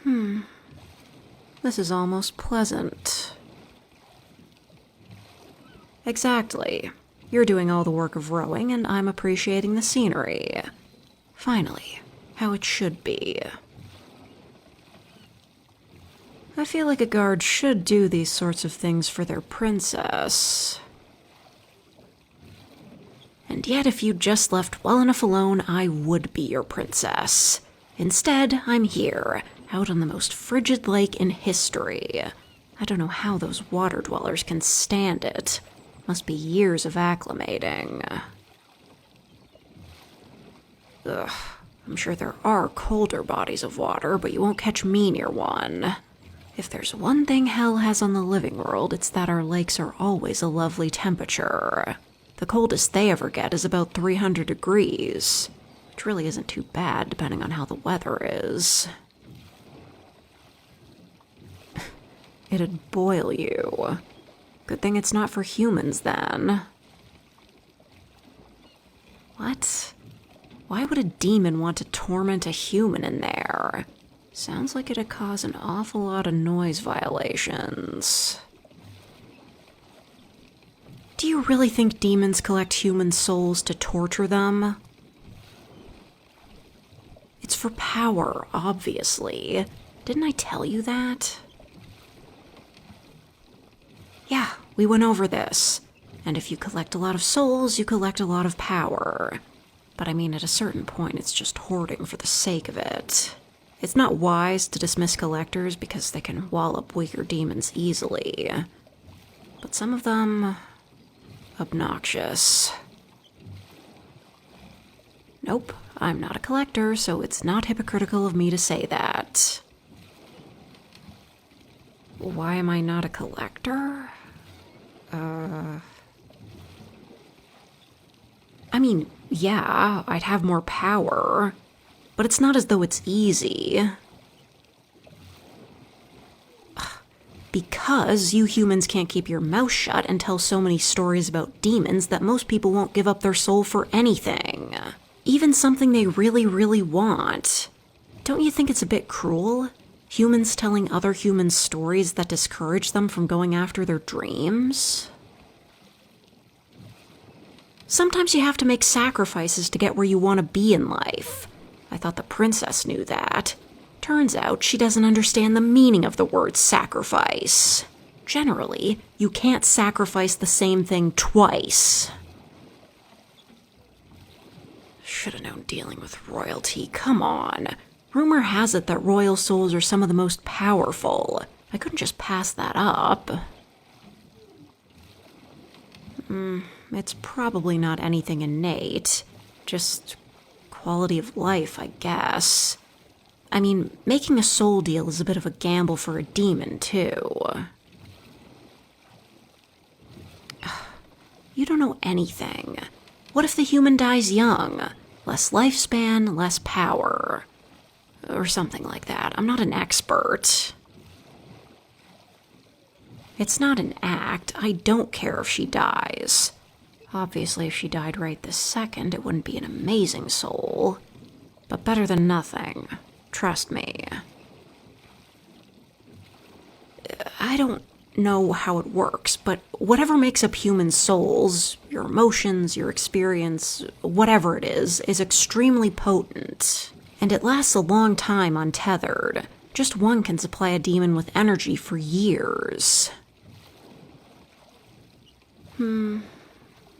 This is almost pleasant. Exactly. You're doing all the work of rowing, and I'm appreciating the scenery. Finally, how it should be. I feel like a guard should do these sorts of things for their princess. And yet, if you'd just left well enough alone, I would be your princess. Instead, I'm here, out on the most frigid lake in history. I don't know how those water dwellers can stand it. Must be years of acclimating. Ugh, I'm sure there are colder bodies of water, but you won't catch me near one. If there's one thing hell has on the living world, it's that our lakes are always a lovely temperature. The coldest they ever get is about 300 degrees, which really isn't too bad depending on how the weather is. It'd boil you. Good thing it's not for humans, then. What? Why would a demon want to torment a human in there? Sounds like it'd cause an awful lot of noise violations. Do you really think demons collect human souls to torture them? It's for power, obviously. Didn't I tell you that? Yeah, we went over this. And if you collect a lot of souls, you collect a lot of power. But I mean, at a certain point, it's just hoarding for the sake of it. It's not wise to dismiss collectors because they can wallop weaker demons easily. But some of them... obnoxious. Nope, I'm not a collector, so it's not hypocritical of me to say that. Why am I not a collector? I mean, yeah, I'd have more power, but it's not as though it's easy. Because you humans can't keep your mouth shut and tell so many stories about demons that most people won't give up their soul for anything. Even something they really, really want. Don't you think it's a bit cruel? Humans telling other humans stories that discourage them from going after their dreams? Sometimes you have to make sacrifices to get where you want to be in life. I thought the princess knew that. Turns out she doesn't understand the meaning of the word sacrifice. Generally, you can't sacrifice the same thing twice. Should have known dealing with royalty. Come on. Rumor has it that royal souls are some of the most powerful. I couldn't just pass that up. It's probably not anything innate. Just quality of life, I guess. I mean, making a soul deal is a bit of a gamble for a demon, too. You don't know anything. What if the human dies young? Less lifespan, less power. Or something like that. I'm not an expert. It's not an act. I don't care if she dies. Obviously, if she died right this second, it wouldn't be an amazing soul. But better than nothing. Trust me. I don't know how it works, but whatever makes up human souls, your emotions, your experience, whatever it is extremely potent. And it lasts a long time untethered. Just one can supply a demon with energy for years.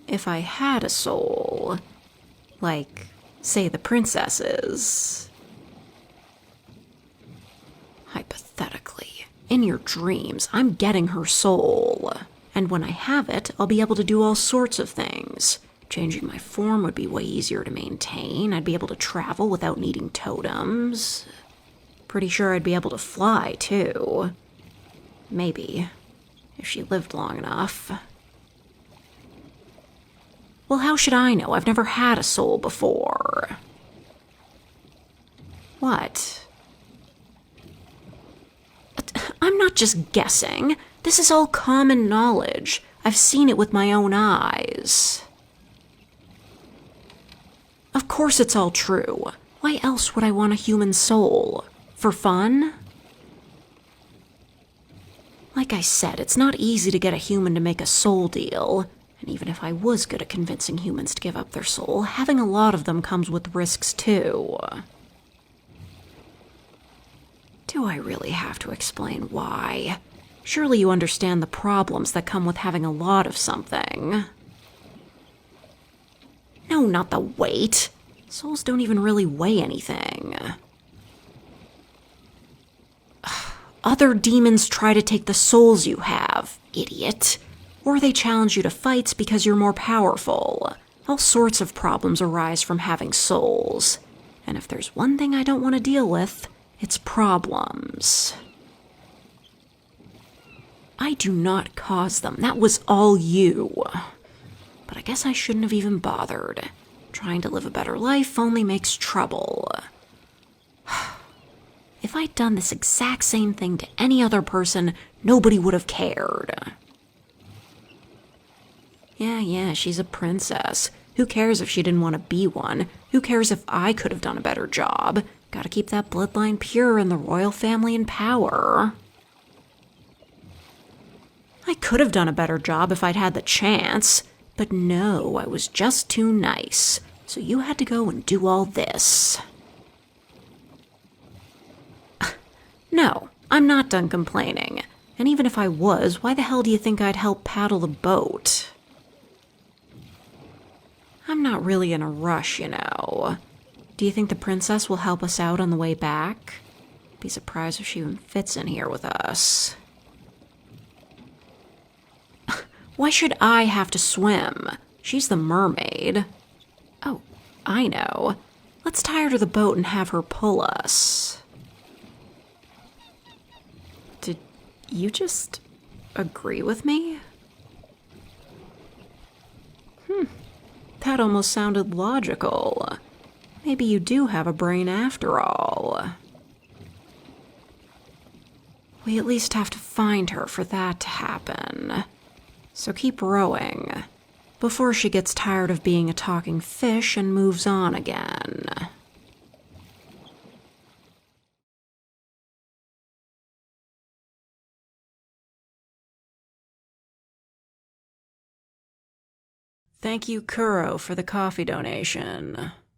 If I had a soul, like, say, the princess's, hypothetically, in your dreams, I'm getting her soul. And when I have it, I'll be able to do all sorts of things. Changing my form would be way easier to maintain. I'd be able to travel without needing totems. Pretty sure I'd be able to fly, too. Maybe, if she lived long enough. Well, how should I know? I've never had a soul before. What? I'm not just guessing. This is all common knowledge. I've seen it with my own eyes. Of course it's all true. Why else would I want a human soul? For fun? Like I said, it's not easy to get a human to make a soul deal. And even if I was good at convincing humans to give up their soul, having a lot of them comes with risks too. Do I really have to explain why? Surely you understand the problems that come with having a lot of something. No, not the weight. Souls don't even really weigh anything. Other demons try to take the souls you have, idiot. Or they challenge you to fights because you're more powerful. All sorts of problems arise from having souls. And if there's one thing I don't want to deal with, it's problems. I do not cause them. That was all you. But I guess I shouldn't have even bothered. Trying to live a better life only makes trouble. If I'd done this exact same thing to any other person, nobody would have cared. Yeah, she's a princess. Who cares if she didn't want to be one? Who cares if I could have done a better job? Gotta keep that bloodline pure and the royal family in power. I could have done a better job if I'd had the chance. But no, I was just too nice. So you had to go and do all this. No, I'm not done complaining. And even if I was, why the hell do you think I'd help paddle the boat? I'm not really in a rush, you know. Do you think the princess will help us out on the way back? Be surprised if she even fits in here with us. Why should I have to swim? She's the mermaid. Oh, I know. Let's tie her to the boat and have her pull us. Did you just agree with me? That almost sounded logical. Maybe you do have a brain after all. We at least have to find her for that to happen. So keep rowing, before she gets tired of being a talking fish and moves on again. Thank you, Kuro, for the coffee donation.